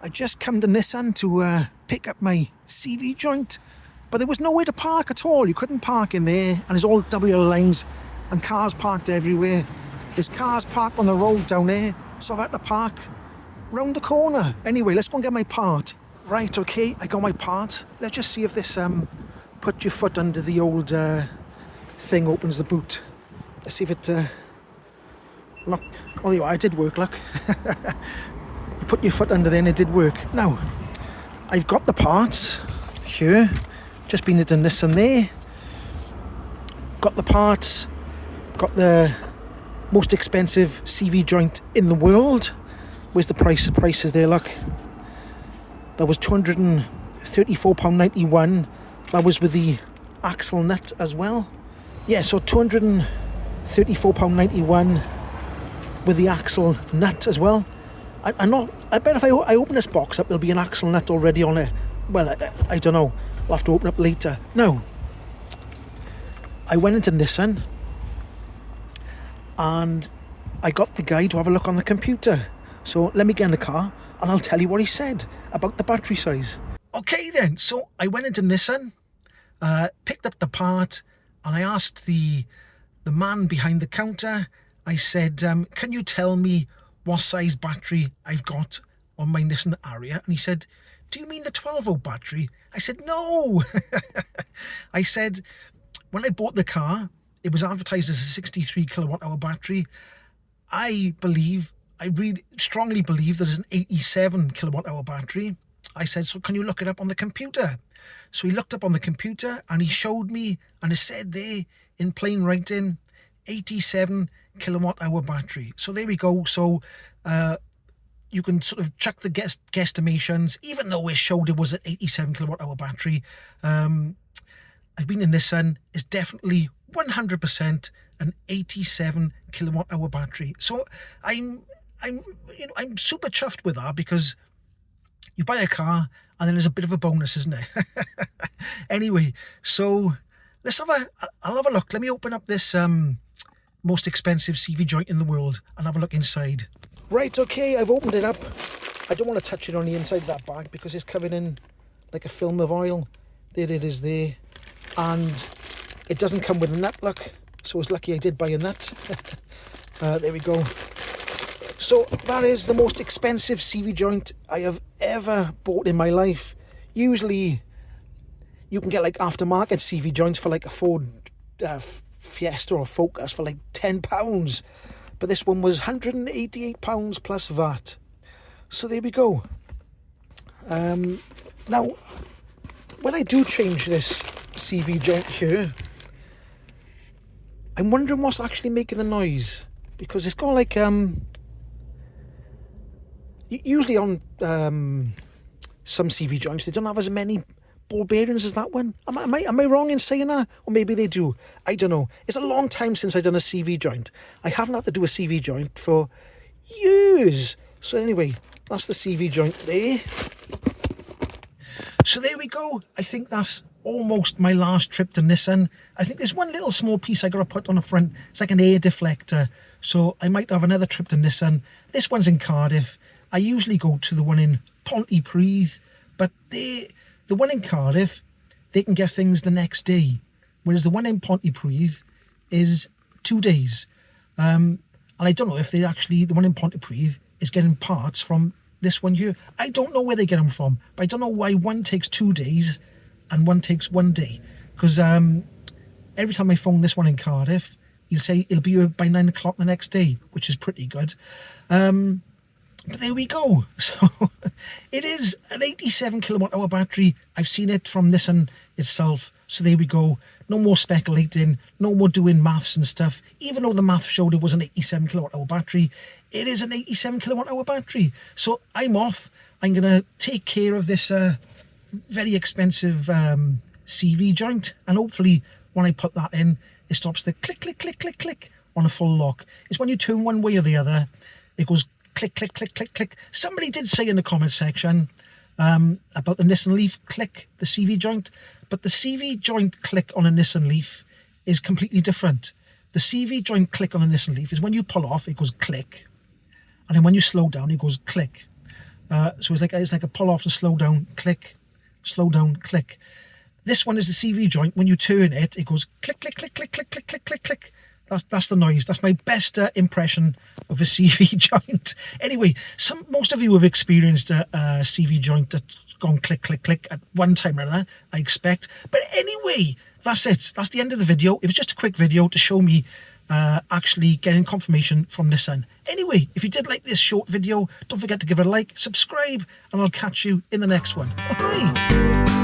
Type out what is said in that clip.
I just come to Nissan to pick up my CV joint, but there was nowhere to park at all. You couldn't park in there, and there's all WL lines and cars parked everywhere. There's cars parked on the road down there, so I've had to park round the corner. Anyway, let's go and get my part. Right, okay, I got my part. Let's just see if this put your foot under the old thing opens the boot. Let's see if it look. Oh, yeah, it did work, look. You put your foot under there and it did work. Now, I've got the parts here. Just been into Nissan there. Got the parts. Got the most expensive CV joint in the world. Where's the price? The price is there, look. That was £234.91. That was with the axle nut as well. Yeah, so £234.91 with the axle nut as well. I bet if I open this box up, there'll be an axle nut already on it. Well, I don't know. I'll have to open up later. Now, I went into Nissan and I got the guy to have a look on the computer. So let me get in the car and I'll tell you what he said about the battery size. Okay then, so I went into Nissan, picked up the part, and I asked the man behind the counter, I said, can you tell me what size battery I've got on my Nissan Ariya? And he said, do you mean the 12-volt battery? I said, no. I said, when I bought the car, it was advertised as a 63 kilowatt hour battery. I really strongly believe that it's an 87 kilowatt hour battery. I said, so can you look it up on the computer? So he looked up on the computer and he showed me, and it said there in plain writing, 87 kilowatt hour battery. So there we go. So you can sort of check the guesstimations, even though it showed it was an 87 kilowatt hour battery. I've been in Nissan. It's definitely 100% an 87 kilowatt hour battery. So I'm super chuffed with that, because you buy a car and then there's a bit of a bonus, isn't it? Anyway, so I'll have a look. Let me open up this most expensive CV joint in the world and have a look inside. Right, okay, I've opened it up. I don't want to touch it on the inside of that bag because it's covered in like a film of oil. There it is there. And it doesn't come with a nut, look. So it's lucky I did buy a nut. There we go. So that is the most expensive CV joint I have ever bought in my life. Usually you can get like aftermarket CV joints for like a Ford Fiesta or Focus for like £10. But this one was £188 plus VAT. So there we go. Now, when I do change this CV joint here, I'm wondering what's actually making the noise. Because it's got like... usually on some CV joints, they don't have as many ball bearings as that one. Am I wrong in saying that? Or maybe they do. I don't know. It's a long time since I've done a CV joint. I haven't had to do a CV joint for years. So anyway, that's the CV joint there. So there we go. I think that's almost my last trip to Nissan. I think there's one little small piece I got to put on the front. It's like an air deflector. So I might have another trip to Nissan. This one's in Cardiff. I usually go to the one in Pontypridd, but the one in Cardiff, they can get things the next day, whereas the one in Pontypridd is 2 days. And I don't know if the one in Pontypridd is getting parts from this one here. I don't know where they get them from, but I don't know why one takes 2 days and one takes 1 day. Because every time I phone this one in Cardiff, he'll say it'll be here by 9 o'clock the next day, which is pretty good. But there we go. So it is an 87 kilowatt hour battery. I've seen it from Nissan itself. So there we go. No more speculating, no more doing maths and stuff. Even though the math showed it was an 87 kilowatt hour battery, it is an 87 kilowatt hour battery. So I'm off. I'm going to take care of this very expensive CV joint. And hopefully when I put that in, it stops the click, click, click, click, click on a full lock. It's when you turn one way or the other, it goes click, click, click, click, click. Somebody did say in the comment section about the Nissan Leaf click, the CV joint, but the CV joint click on a Nissan Leaf is completely different. The CV joint click on a Nissan Leaf is when you pull off, it goes click, and then when you slow down, it goes click. So it's like a pull off and slow down, click, slow down, click. This one is the CV joint. When you turn it, it goes click, click, click, click, click, click, click, click, click. That's the noise. That's my best impression of a CV joint. Anyway, most of you have experienced a CV joint that's gone click, click, click at one time or another, I expect. But anyway, that's it. That's the end of the video. It was just a quick video to show me actually getting confirmation from Nissan. Anyway, if you did like this short video, don't forget to give it a like, subscribe, and I'll catch you in the next one. Bye.